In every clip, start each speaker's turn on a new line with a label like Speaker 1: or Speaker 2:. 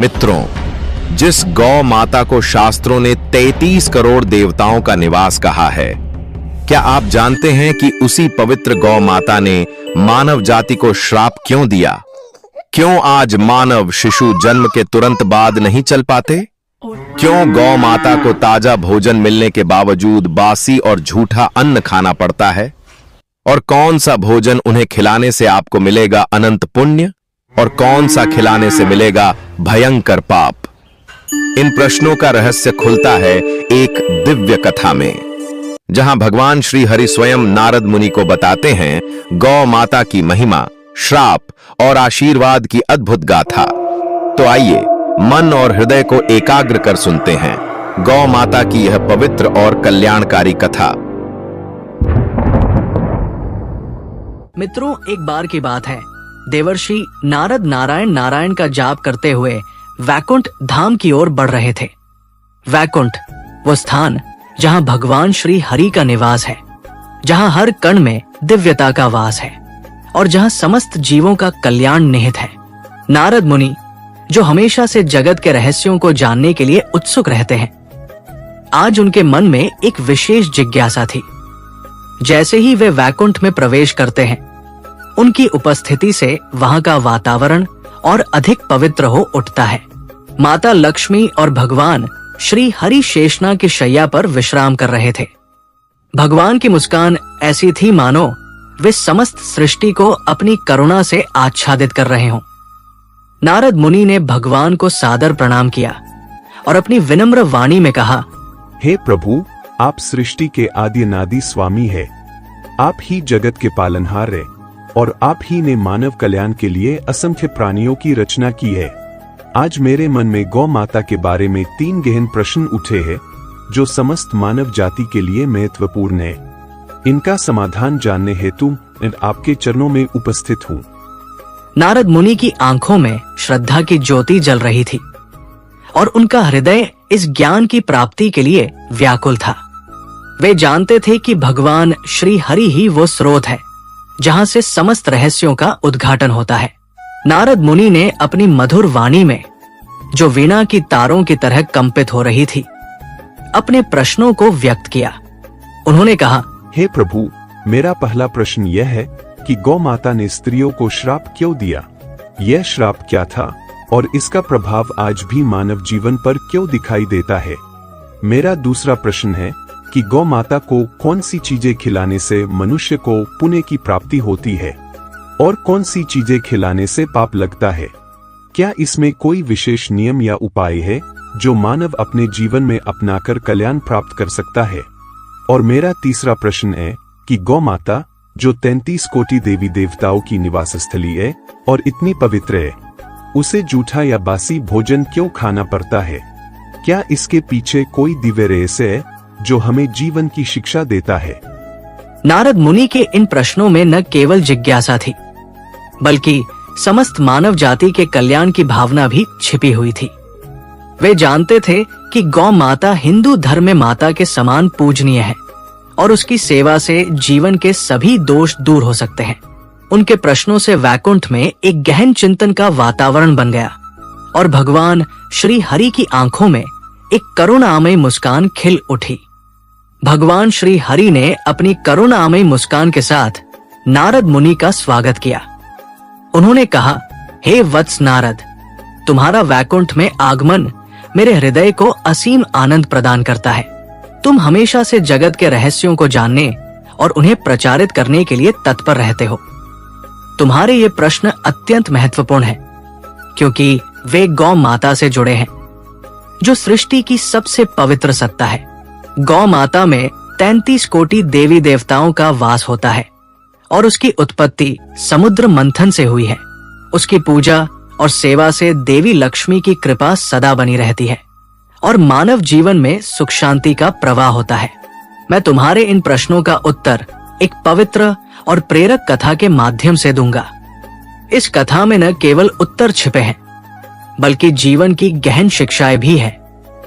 Speaker 1: मित्रों, जिस गौ माता को शास्त्रों ने 33 करोड़ देवताओं का निवास कहा है, क्या आप जानते हैं कि उसी पवित्र गौ माता ने मानव जाति को श्राप क्यों दिया? क्यों आज मानव शिशु जन्म के तुरंत बाद नहीं चल पाते? क्यों गौ माता को ताजा भोजन मिलने के बावजूद बासी और झूठा अन्न खाना पड़ता है? और कौन सा भोजन उन्हें खिलाने से आपको मिलेगा अनंत पुण्य और कौन सा खिलाने से मिलेगा भयंकर पाप? इन प्रश्नों का रहस्य खुलता है एक दिव्य कथा में, जहां भगवान श्री हरि स्वयं नारद मुनि को बताते हैं गौ माता की महिमा, श्राप और आशीर्वाद की अद्भुत गाथा। तो आइए मन और हृदय को एकाग्र कर सुनते हैं गौ माता की यह पवित्र और कल्याणकारी कथा।
Speaker 2: मित्रों, एक बार की बात है, देवर्षि नारद नारायण नारायण का जाप करते हुए वैकुंठ धाम की ओर बढ़ रहे थे। वैकुंठ वो स्थान जहां भगवान श्री हरि का निवास है, जहां हर कण में दिव्यता का वास है और जहां समस्त जीवों का कल्याण निहित है। नारद मुनि, जो हमेशा से जगत के रहस्यों को जानने के लिए उत्सुक रहते हैं, आज उनके मन में एक विशेष जिज्ञासा थी। जैसे ही वे वैकुंठ में प्रवेश करते हैं, उनकी उपस्थिति से वहां का वातावरण और अधिक पवित्र हो उठता है। माता लक्ष्मी और भगवान श्री हरि शेषनाग की शैया पर विश्राम कर रहे थे। भगवान की मुस्कान ऐसी थी मानो वे समस्त सृष्टि को अपनी करुणा से आच्छादित कर रहे हों। नारद मुनि ने भगवान को सादर प्रणाम किया और अपनी विनम्र वाणी में कहा,
Speaker 3: हे प्रभु, आप सृष्टि के आदि अनादि स्वामी है। आप ही जगत के पालनहार है और आप ही ने मानव कल्याण के लिए असंख्य प्राणियों की रचना की है। आज मेरे मन में गौ माता के बारे में 3 गहन प्रश्न उठे हैं, जो समस्त मानव जाति के लिए महत्वपूर्ण है। इनका समाधान जानने हेतु मैं आपके चरणों में उपस्थित हूँ।
Speaker 2: नारद मुनि की आंखों में श्रद्धा की ज्योति जल रही थी और उनका हृदय इस ज्ञान की प्राप्ति के लिए व्याकुल था। वे जानते थे कि भगवान श्री हरि ही वो स्रोत है जहां से समस्त रहस्यों का उद्घाटन होता है। नारद मुनि ने अपनी मधुर वाणी में, जो वीणा की तारों की तरह कंपित हो रही थी, अपने प्रश्नों को व्यक्त किया। उन्होंने कहा,
Speaker 3: हे प्रभु, मेरा पहला प्रश्न यह है कि गौ माता ने स्त्रियों को श्राप क्यों दिया? यह श्राप क्या था और इसका प्रभाव आज भी मानव जीवन पर क्यों दिखाई देता है? मेरा दूसरा प्रश्न है कि गौ माता को कौन सी चीजें खिलाने से मनुष्य को पुण्य की प्राप्ति होती है और कौन सी चीजें खिलाने से पाप लगता है? क्या इसमें कोई विशेष नियम या उपाय है जो मानव अपने जीवन में अपनाकर कल्याण प्राप्त कर सकता है? और मेरा तीसरा प्रश्न है कि गौ माता, जो 33 कोटि देवी देवताओं की निवास स्थली है और इतनी पवित्र है, उसे जूठा या बासी भोजन क्यों खाना पड़ता है? क्या इसके पीछे कोई दिव्य रहस्य है जो हमें जीवन की शिक्षा देता है?
Speaker 2: नारद मुनि के इन प्रश्नों में न केवल जिज्ञासा थी, बल्कि समस्त मानव जाति के कल्याण की भावना भी छिपी हुई थी। वे जानते थे कि गौ माता हिंदू धर्म में माता के समान पूजनीय है और उसकी सेवा से जीवन के सभी दोष दूर हो सकते हैं। उनके प्रश्नों से वैकुंठ में एक गहन चिंतन का वातावरण बन गया और भगवान श्री हरि की आंखों में एक करुणामयी मुस्कान खिल उठी। भगवान श्री हरि ने अपनी करुणामयी मुस्कान के साथ नारद मुनि का स्वागत किया। उन्होंने कहा, हे वत्स नारद, तुम्हारा वैकुंठ में आगमन मेरे हृदय को असीम आनंद प्रदान करता है। तुम हमेशा से जगत के रहस्यों को जानने और उन्हें प्रचारित करने के लिए तत्पर रहते हो। तुम्हारे ये प्रश्न अत्यंत महत्वपूर्ण हैं, क्योंकि वे गौ माता से जुड़े हैं, जो सृष्टि की सबसे पवित्र सत्ता है। गौ माता में 33 कोटि देवी देवताओं का वास होता है और उसकी उत्पत्ति समुद्र मंथन से हुई है। उसकी पूजा और सेवा से देवी लक्ष्मी की कृपा सदा बनी रहती है और मानव जीवन में सुख शांति का प्रवाह होता है। मैं तुम्हारे इन प्रश्नों का उत्तर एक पवित्र और प्रेरक कथा के माध्यम से दूंगा। इस कथा में न केवल उत्तर छिपे हैं, बल्कि जीवन की गहन शिक्षाएं भी है।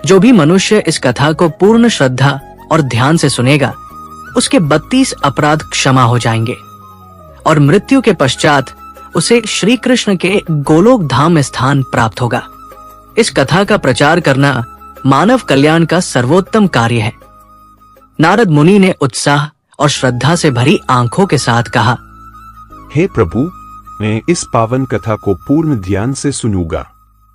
Speaker 2: जो भी मनुष्य इस कथा को पूर्ण श्रद्धा और ध्यान से सुनेगा, उसके 32 अपराध क्षमा हो जाएंगे और मृत्यु के पश्चात उसे श्री कृष्ण के गोलोक धाम में स्थान प्राप्त होगा। इस कथा का प्रचार करना मानव कल्याण का सर्वोत्तम कार्य है। नारद मुनि ने उत्साह और श्रद्धा से भरी आंखों के साथ कहा,
Speaker 3: हे प्रभु, मैं इस पावन कथा को पूर्ण ध्यान से सुनूंगा।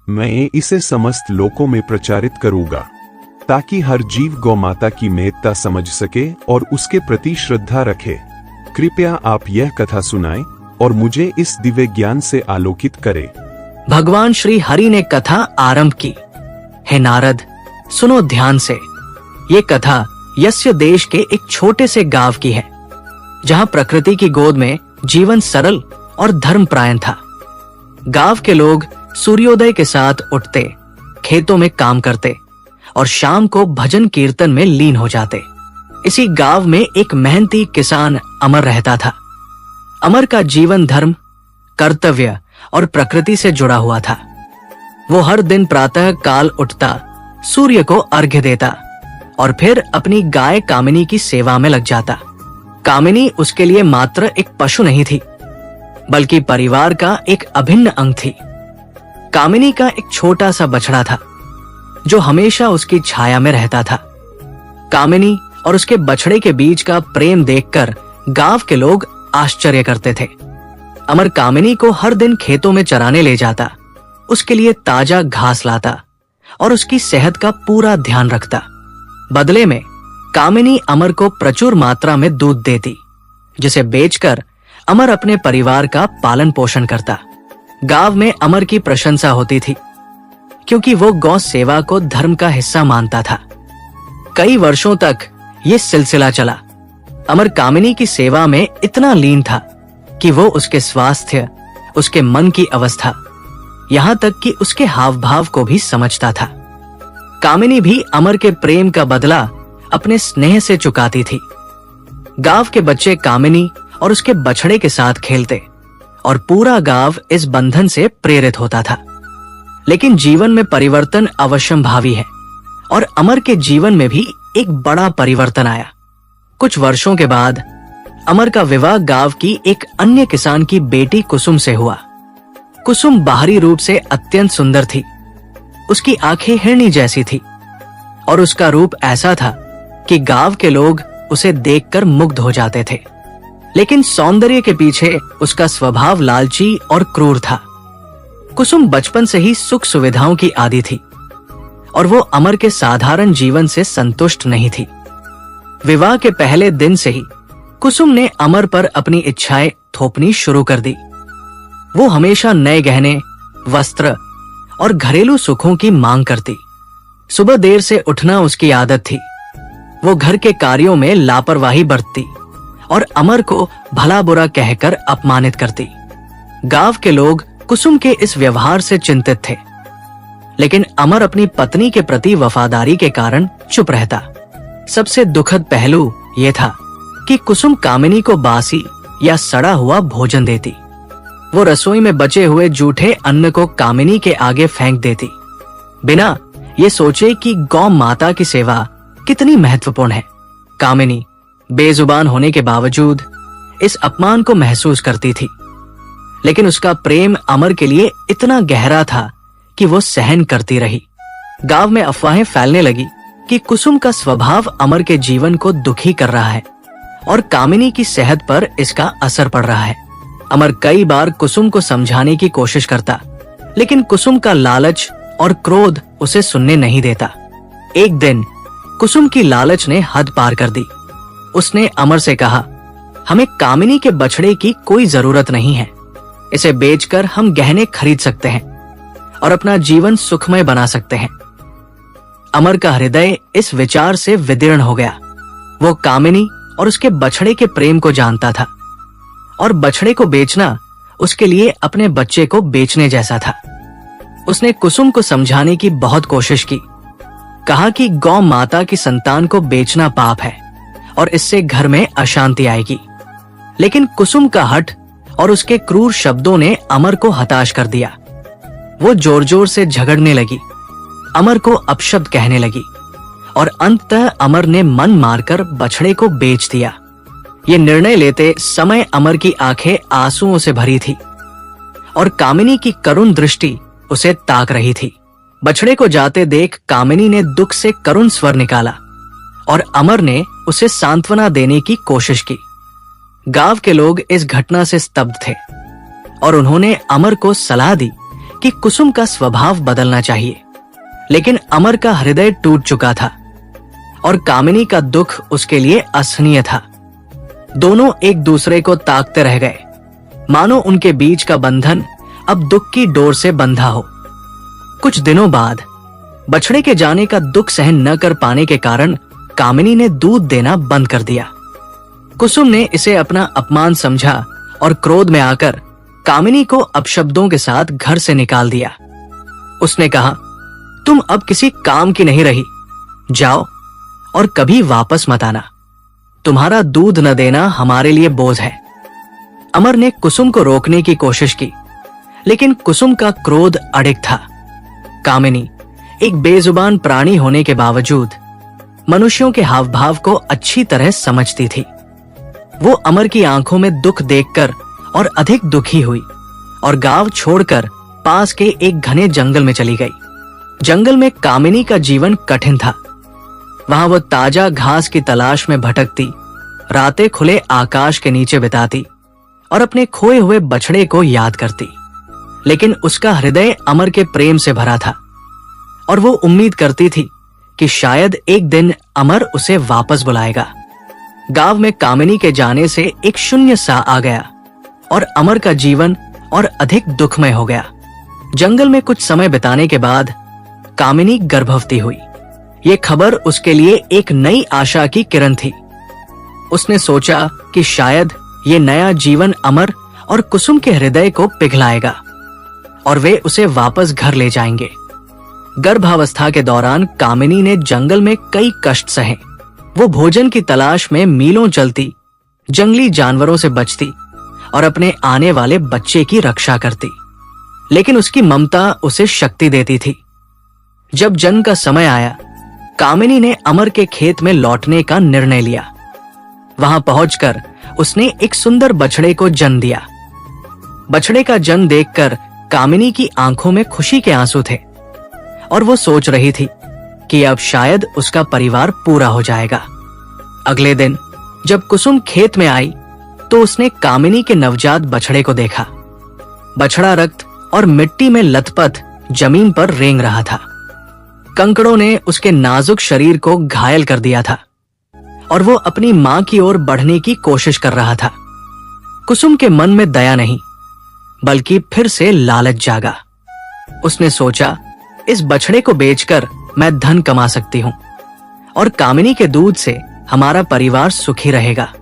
Speaker 3: मैं इसे समस्त लोकों में प्रचारित करूंगा ताकि हर जीव गौ माता की महत्ता समझ सके और उसके प्रति श्रद्धा रखे। कृपया आप यह कथा सुनाएं और मुझे इस दिव्य ज्ञान से आलोकित करें।
Speaker 2: भगवान श्री हरि ने कथा आरंभ की। हे नारद, सुनो ध्यान से। ये कथा यस्य देश के एक छोटे से गांव की है, जहां प्रकृति की गोद में जीवन सरल और धर्मपरायण था। गांव के लोग सूर्योदय के साथ उठते, खेतों में काम करते और शाम को भजन कीर्तन में लीन हो जाते। इसी गांव में एक मेहनती किसान अमर रहता था। अमर का जीवन धर्म, कर्तव्य और प्रकृति से जुड़ा हुआ था। वो हर दिन प्रातः काल उठता, सूर्य को अर्घ्य देता और फिर अपनी गाय कामिनी की सेवा में लग जाता। कामिनी उसके लिए मात्र एक पशु नहीं थी, बल्कि परिवार का एक अभिन्न अंग थी। कामिनी का एक छोटा सा बछड़ा था जो हमेशा उसकी छाया में रहता था। कामिनी और उसके बछड़े के बीच का प्रेम देखकर गांव के लोग आश्चर्य करते थे। अमर कामिनी को हर दिन खेतों में चराने ले जाता, उसके लिए ताजा घास लाता और उसकी सेहत का पूरा ध्यान रखता। बदले में कामिनी अमर को प्रचुर मात्रा में दूध देती, जिसे बेचकर अमर अपने परिवार का पालन पोषण करता। गांव में अमर की प्रशंसा होती थी, क्योंकि वो गौ सेवा को धर्म का हिस्सा मानता था। कई वर्षों तक ये सिलसिला चला। अमर कामिनी की सेवा में इतना लीन था कि वो उसके स्वास्थ्य, उसके मन की अवस्था, यहाँ तक कि उसके हाव भाव को भी समझता था। कामिनी भी अमर के प्रेम का बदला अपने स्नेह से चुकाती थी। गांव के बच्चे कामिनी और उसके बछड़े के साथ खेलते और पूरा गांव इस बंधन से प्रेरित होता था। लेकिन जीवन में परिवर्तन अवश्यंभावी है और अमर के जीवन में भी एक बड़ा परिवर्तन आया। कुछ वर्षों के बाद अमर का विवाह गांव की एक अन्य किसान की बेटी कुसुम से हुआ। कुसुम बाहरी रूप से अत्यंत सुंदर थी। उसकी आंखें हिरनी जैसी थी और उसका रूप ऐसा था कि गांव के लोग उसे देखकर मुग्ध हो जाते थे। लेकिन सौंदर्य के पीछे उसका स्वभाव लालची और क्रूर था। कुसुम बचपन से ही सुख सुविधाओं की आदी थी और वो अमर के साधारण जीवन से संतुष्ट नहीं थी। विवाह के पहले दिन से ही कुसुम ने अमर पर अपनी इच्छाएं थोपनी शुरू कर दी। वो हमेशा नए गहने, वस्त्र और घरेलू सुखों की मांग करती। सुबह देर से उठना उसकी आदत थी। वो घर के कार्यों में लापरवाही बरतती और अमर को भला बुरा कहकर अपमानित करती। गांव के लोग कुसुम के इस व्यवहार से चिंतित थे, लेकिन अमर अपनी पत्नी के प्रति वफादारी के कारण चुप रहता। सबसे दुखद पहलू यह था कि कुसुम कामिनी को बासी या सड़ा हुआ भोजन देती। वो रसोई में बचे हुए जूठे अन्न को कामिनी के आगे फेंक देती, बिना ये सोचे कि गौ माता की सेवा कितनी महत्वपूर्ण है। कामिनी बेजुबान होने के बावजूद इस अपमान को महसूस करती थी, लेकिन उसका प्रेम अमर के लिए इतना गहरा था कि वो सहन करती रही। गांव में अफवाहें फैलने लगी कि कुसुम का स्वभाव अमर के जीवन को दुखी कर रहा है और कामिनी की सेहत पर इसका असर पड़ रहा है। अमर कई बार कुसुम को समझाने की कोशिश करता, लेकिन कुसुम का लालच और क्रोध उसे सुनने नहीं देता। एक दिन कुसुम की लालच ने हद पार कर दी। उसने अमर से कहा, हमें कामिनी के बछड़े की कोई जरूरत नहीं है। इसे बेचकर हम गहने खरीद सकते हैं और अपना जीवन सुखमय बना सकते हैं। अमर का हृदय इस विचार से विदीर्ण हो गया। वो कामिनी और उसके बछड़े के प्रेम को जानता था और बछड़े को बेचना उसके लिए अपने बच्चे को बेचने जैसा था। उसने कुसुम को समझाने की बहुत कोशिश की। कहा कि गौ माता की संतान को बेचना पाप है और इससे घर में अशांति आएगी। लेकिन कुसुम का हठ और उसके क्रूर शब्दों ने अमर को हताश कर दिया। वो जोर जोर से झगड़ने लगी, अमर को अपशब्द कहने लगी और अंततः अमर ने मन मारकर बछड़े को बेच दिया। ये निर्णय लेते समय अमर की आंखें आंसुओं से भरी थी और कामिनी की करुण दृष्टि उसे ताक रही थी। बछड़े को जाते देख कामिनी ने दुख से करुण स्वर निकाला और अमर ने उसे सांत्वना देने की कोशिश की। गांव के लोग इस घटना से स्तब्ध थे और उन्होंने अमर को सलाह दी कि कुसुम का स्वभाव बदलना चाहिए, लेकिन अमर का हृदय टूट चुका था और कामिनी का दुख उसके लिए असहनीय था। दोनों एक दूसरे को ताकते रह गए, मानो उनके बीच का बंधन अब दुख की डोर से बंधा हो। कुछ दिनों बाद बछड़े के जाने का दुख सहन न कर पाने के कारण कामिनी ने दूध देना बंद कर दिया। कुसुम ने इसे अपना अपमान समझा और क्रोध में आकर कामिनी को अपशब्दों के साथ घर से निकाल दिया। उसने कहा, तुम अब किसी काम की नहीं रही, जाओ और कभी वापस मत आना। तुम्हारा दूध न देना हमारे लिए बोझ है। अमर ने कुसुम को रोकने की कोशिश की, लेकिन कुसुम का क्रोध अडिग था। कामिनी एक बेजुबान प्राणी होने के बावजूद मनुष्यों के हाव भाव को अच्छी तरह समझती थी। वो अमर की आंखों में दुख देखकर और अधिक दुखी हुई और गांव छोड़कर पास के एक घने जंगल में चली गई। जंगल में कामिनी का जीवन कठिन था। वहां वो ताजा घास की तलाश में भटकती, रातें खुले आकाश के नीचे बिताती और अपने खोए हुए बछड़े को याद करती। लेकिन उसका हृदय अमर के प्रेम से भरा था और वो उम्मीद करती थी कि शायद एक दिन अमर उसे वापस बुलाएगा। गांव में कामिनी के जाने से एक शून्य सा आ गया और अमर का जीवन और अधिक दुखमय हो गया। जंगल में कुछ समय बिताने के बाद कामिनी गर्भवती हुई। ये खबर उसके लिए एक नई आशा की किरण थी। उसने सोचा कि शायद ये नया जीवन अमर और कुसुम के हृदय को पिघलाएगा और वे उसे वापस घर ले जाएंगे। गर्भावस्था के दौरान कामिनी ने जंगल में कई कष्ट सहे। वो भोजन की तलाश में मीलों चलती, जंगली जानवरों से बचती और अपने आने वाले बच्चे की रक्षा करती, लेकिन उसकी ममता उसे शक्ति देती थी। जब जन्म का समय आया, कामिनी ने अमर के खेत में लौटने का निर्णय लिया। वहां पहुंचकर उसने एक सुंदर बछड़े को जन्म दिया। बछड़े का जन्म देखकर कामिनी की आंखों में खुशी के आंसू थे और वो सोच रही थी कि अब शायद उसका परिवार पूरा हो जाएगा। अगले दिन जब कुसुम खेत में आई तो उसने कामिनी के नवजात बछड़े को देखा। बछड़ा रक्त और मिट्टी में लथपथ जमीन पर रेंग रहा था। कंकड़ों ने उसके नाजुक शरीर को घायल कर दिया था और वो अपनी मां की ओर बढ़ने की कोशिश कर रहा था। कुसुम के मन में दया नहीं, बल्कि फिर से लालच जागा। उसने सोचा, इस बछड़े को बेचकर मैं धन कमा सकती हूं और कामिनी के दूध से हमारा परिवार सुखी रहेगा।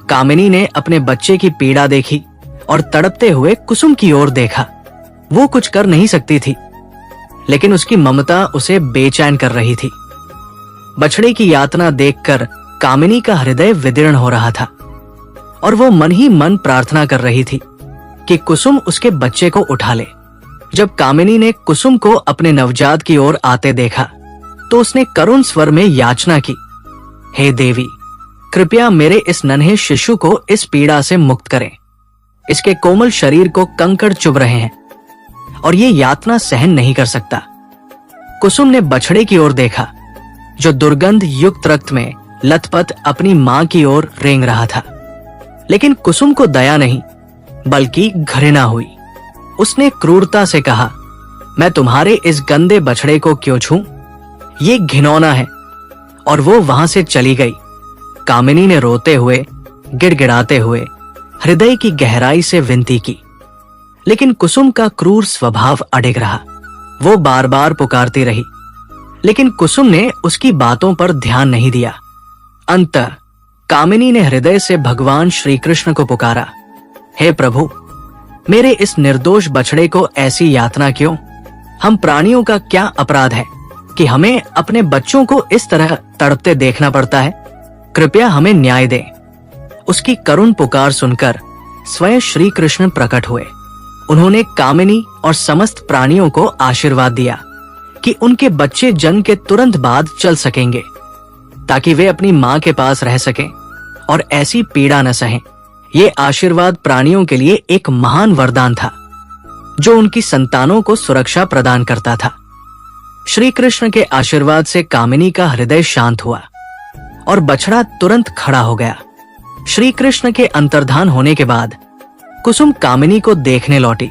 Speaker 2: कामिनी ने अपने बच्चे की पीड़ा देखी और तड़पते हुए कुसुम की ओर देखा। वो कुछ कर नहीं सकती थी, लेकिन उसकी ममता उसे बेचैन कर रही थी। बछड़े की यातना देखकर कामिनी का हृदय विदीर्ण हो रहा था और वो मन ही मन प्रार्थना कर रही थी कि कुसुम उसके बच्चे को उठा ले। जब कामिनी ने कुसुम को अपने नवजात की ओर आते देखा तो उसने करुण स्वर में याचना की, हे देवी, कृपया मेरे इस नन्हे शिशु को इस पीड़ा से मुक्त करें। इसके कोमल शरीर को कंकड़ चुभ रहे हैं और ये यातना सहन नहीं कर सकता। कुसुम ने बछड़े की ओर देखा जो दुर्गंध युक्त रक्त में लथपथ अपनी मां की ओर रेंग रहा था, लेकिन कुसुम को दया नहीं बल्कि घृणा हुई। उसने क्रूरता से कहा, मैं तुम्हारे इस गंदे बछड़े को क्यों छूं? ये घिनौना है। और वो वहां से चली गई। कामिनी ने रोते हुए, गिड़गिड़ाते हुए हृदय की गहराई से विनती की, लेकिन कुसुम का क्रूर स्वभाव अडिग रहा। वो बार बार पुकारती रही, लेकिन कुसुम ने उसकी बातों पर ध्यान नहीं दिया। अंततः कामिनी ने हृदय से भगवान श्री कृष्ण को पुकारा, हे प्रभु, मेरे इस निर्दोष बछड़े को ऐसी यातना क्यों? हम प्राणियों का क्या अपराध है कि हमें अपने बच्चों को इस तरह तड़पते देखना पड़ता है? कृपया हमें न्याय दें। उसकी करुण पुकार सुनकर स्वयं श्री कृष्ण प्रकट हुए। उन्होंने कामिनी और समस्त प्राणियों को आशीर्वाद दिया कि उनके बच्चे जन्म के तुरंत बाद चल सकेंगे, ताकि वे अपनी मां के पास रह सकें और ऐसी पीड़ा न सहें। ये आशीर्वाद प्राणियों के लिए एक महान वरदान था, जो उनकी संतानों को सुरक्षा प्रदान करता था। श्री कृष्ण के आशीर्वाद से कामिनी का हृदय शांत हुआ और बछड़ा तुरंत खड़ा हो गया। श्री कृष्ण के अंतर्धान होने के बाद कुसुम कामिनी को देखने लौटी।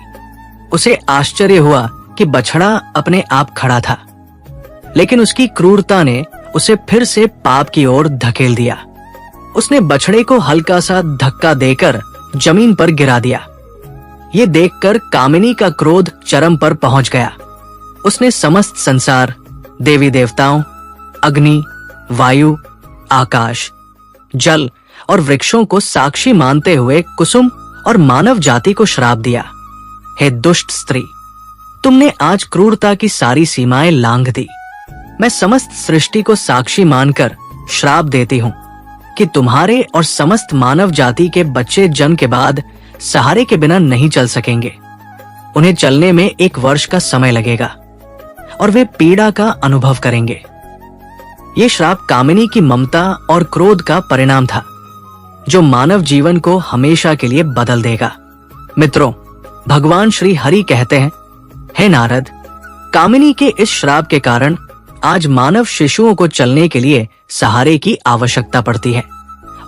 Speaker 2: उसे आश्चर्य हुआ कि बछड़ा अपने आप खड़ा था, लेकिन उसकी क्रूरता ने उसे फिर से पाप की ओर धकेल दिया। उसने बछड़े को हल्का सा धक्का देकर जमीन पर गिरा दिया। ये देखकर कामिनी का क्रोध चरम पर पहुंच गया। उसने समस्त संसार, देवी देवताओं, अग्नि, वायु, आकाश, जल और वृक्षों को साक्षी मानते हुए कुसुम और मानव जाति को श्राप दिया। हे दुष्ट स्त्री, तुमने आज क्रूरता की सारी सीमाएं लांघ दी। मैं समस्त सृष्टि को साक्षी मानकर श्राप देती हूँ कि तुम्हारे और समस्त मानव जाति के बच्चे जन्म के बाद सहारे के बिना नहीं चल सकेंगे। उन्हें चलने में 1 वर्ष का समय लगेगा और वे पीड़ा का अनुभव करेंगे। ये श्राप कामिनी की ममता और क्रोध का परिणाम था, जो मानव जीवन को हमेशा के लिए बदल देगा। मित्रों, भगवान श्री हरि कहते हैं, हे नारद, कामिनी के इस श्राप के कारण आज मानव शिशुओं को चलने के लिए सहारे की आवश्यकता पड़ती है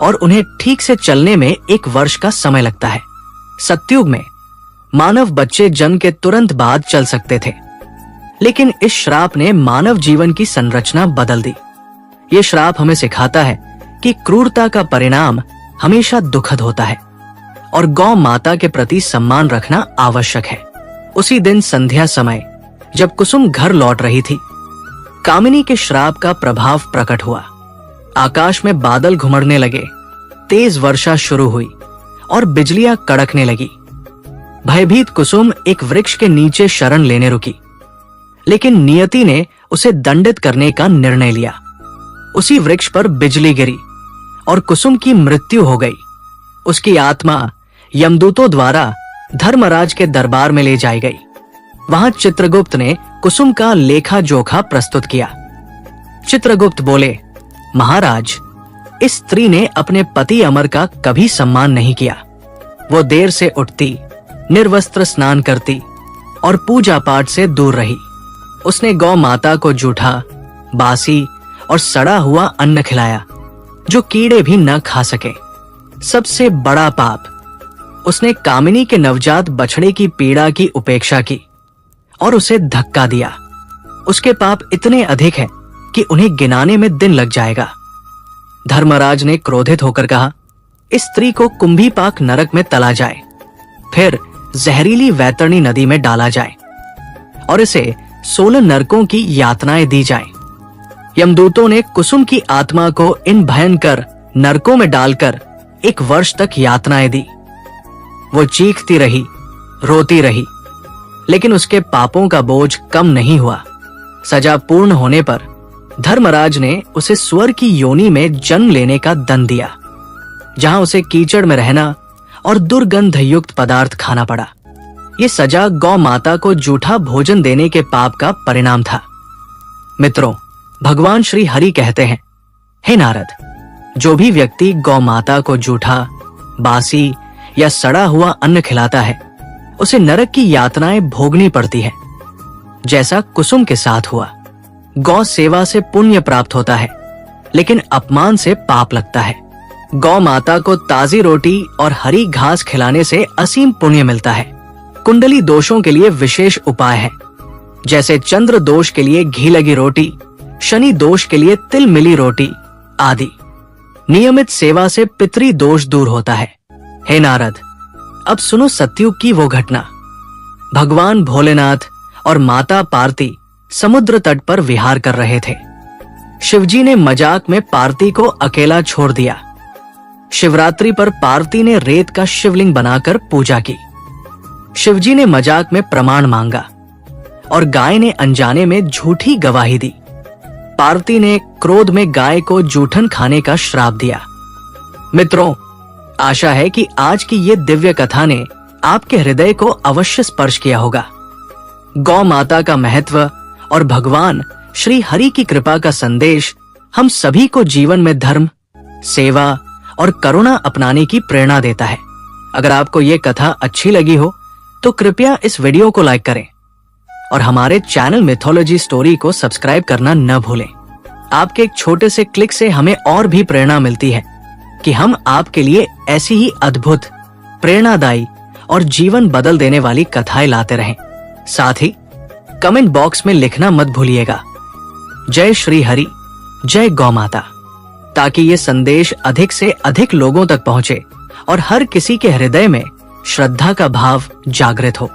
Speaker 2: और उन्हें ठीक से चलने में 1 वर्ष का समय लगता है। सतयुग में मानव बच्चे जन्म के तुरंत बाद चल सकते थे, लेकिन इस श्राप ने मानव जीवन की संरचना बदल दी। ये श्राप हमें सिखाता है कि क्रूरता का परिणाम हमेशा दुखद होता है और गौ माता के प्रति सम्मान रखना आवश्यक है। उसी दिन संध्या समय जब कुसुम घर लौट रही थी, कामिनी के श्राप का प्रभाव प्रकट हुआ। आकाश में बादल घुमड़ने लगे, तेज वर्षा शुरू हुई और बिजलियां कड़कने लगी। भयभीत कुसुम एक वृक्ष के नीचे शरण लेने रुकी, लेकिन नियति ने उसे दंडित करने का निर्णय लिया। उसी वृक्ष पर बिजली गिरी और कुसुम की मृत्यु हो गई। उसकी आत्मा यमदूतों द्वारा धर्मराज के दरबार में ले जाई गई। वहां चित्रगुप्त ने कुसुम का लेखा जोखा प्रस्तुत किया। चित्रगुप्त बोले, महाराज, इस स्त्री ने अपने पति अमर का कभी सम्मान नहीं किया। वो देर से उठती, निर्वस्त्र स्नान करती और पूजा पाठ से दूर रही। उसने गौ माता को जूठा, बासी और सड़ा हुआ अन्न खिलाया, जो कीड़े भी न खा सके। सबसे बड़ा पाप, उसने कामिनी के नवजात बछड़े की पीड़ा की उपेक्षा की और उसे धक्का दिया। उसके पाप इतने अधिक हैं कि उन्हें गिनाने में दिन लग जाएगा। धर्मराज ने क्रोधित होकर कहा, इस स्त्री को कुंभीपाक नरक में तला जाए, फिर जहरीली वैतरणी नदी में डाला जाए और इसे 16 नरकों की यातनाएं दी जाएं। यमदूतों ने कुसुम की आत्मा को इन भयंकर नरकों में डालकर 1 वर्ष तक यातनाएं दी। वो चीखती रही, रोती रही, लेकिन उसके पापों का बोझ कम नहीं हुआ। सजा पूर्ण होने पर धर्मराज ने उसे स्वर की योनि में जन्म लेने का दंड दिया, जहां उसे कीचड़ में रहना और दुर्गंध युक्त पदार्थ खाना पड़ा। ये सजा गौ माता को जूठा भोजन देने के पाप का परिणाम था। मित्रों, भगवान श्री हरि कहते हैं, हे नारद, जो भी व्यक्ति गौ माता को जूठा, बासी या सड़ा हुआ अन्न खिलाता है, उसे नरक की यातनाएं भोगनी पड़ती है, जैसा कुसुम के साथ हुआ। गौ सेवा से पुण्य प्राप्त होता है, लेकिन अपमान से पाप लगता है। गौ माता को ताजी रोटी और हरी घास खिलाने से असीम पुण्य मिलता है। कुंडली दोषों के लिए विशेष उपाय है, जैसे चंद्र दोष के लिए घी लगी रोटी, शनि दोष के लिए तिल मिली रोटी आदि। नियमित सेवा से पितरी दोष दूर होता है। हे नारद, अब सुनो सतयुग की वो घटना। भगवान भोलेनाथ और माता पार्वती समुद्र तट पर विहार कर रहे थे। शिवजी ने मजाक में पार्वती को अकेला छोड़ दिया। शिवरात्रि पर पार्वती ने रेत का शिवलिंग बनाकर पूजा की। शिवजी ने मजाक में प्रमाण मांगा और गाय ने अनजाने में झूठी गवाही दी। पार्वती ने क्रोध में गाय को जूठन खाने का श्राप दिया। मित्रों, आशा है कि आज की ये दिव्य कथा ने आपके हृदय को अवश्य स्पर्श किया होगा। गौ माता का महत्व और भगवान श्री हरि की कृपा का संदेश हम सभी को जीवन में धर्म, सेवा और करुणा अपनाने की प्रेरणा देता है। अगर आपको ये कथा अच्छी लगी हो तो कृपया इस वीडियो को लाइक करें और हमारे चैनल मिथोलॉजी स्टोरी को सब्सक्राइब करना न भूलें। आपके एक छोटे से क्लिक से हमें और भी प्रेरणा मिलती है कि हम आपके लिए ऐसी ही अद्भुत, प्रेरणादायी और जीवन बदल देने वाली कथाएं लाते रहें। साथ ही कमेंट बॉक्स में लिखना मत भूलिएगा, जय श्री हरि, जय गौ माता, ताकि ये संदेश अधिक से अधिक लोगों तक पहुंचे और हर किसी के हृदय में श्रद्धा का भाव जागृत हो।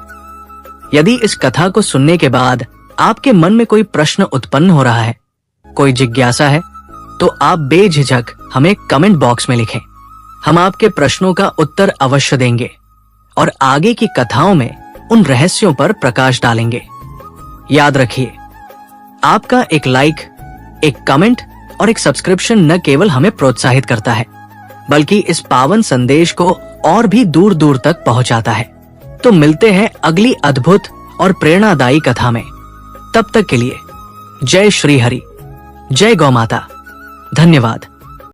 Speaker 2: यदि इस कथा को सुनने के बाद आपके मन में कोई प्रश्न उत्पन्न हो रहा है, कोई जिज्ञासा है, तो आप बेझिझक हमें कमेंट बॉक्स में लिखें। हम आपके प्रश्नों का उत्तर अवश्य देंगे और आगे की कथाओं में उन रहस्यों पर प्रकाश डालेंगे। याद रखिए, आपका एक लाइक, एक कमेंट और एक सब्सक्रिप्शन न केवल हमें प्रोत्साहित करता है, बल्कि इस पावन संदेश को और भी दूर दूर तक पहुंचाता है। तो मिलते हैं अगली अद्भुत और प्रेरणादायी कथा में। तब तक के लिए जय श्री हरि, जय गौ माता। धन्यवाद।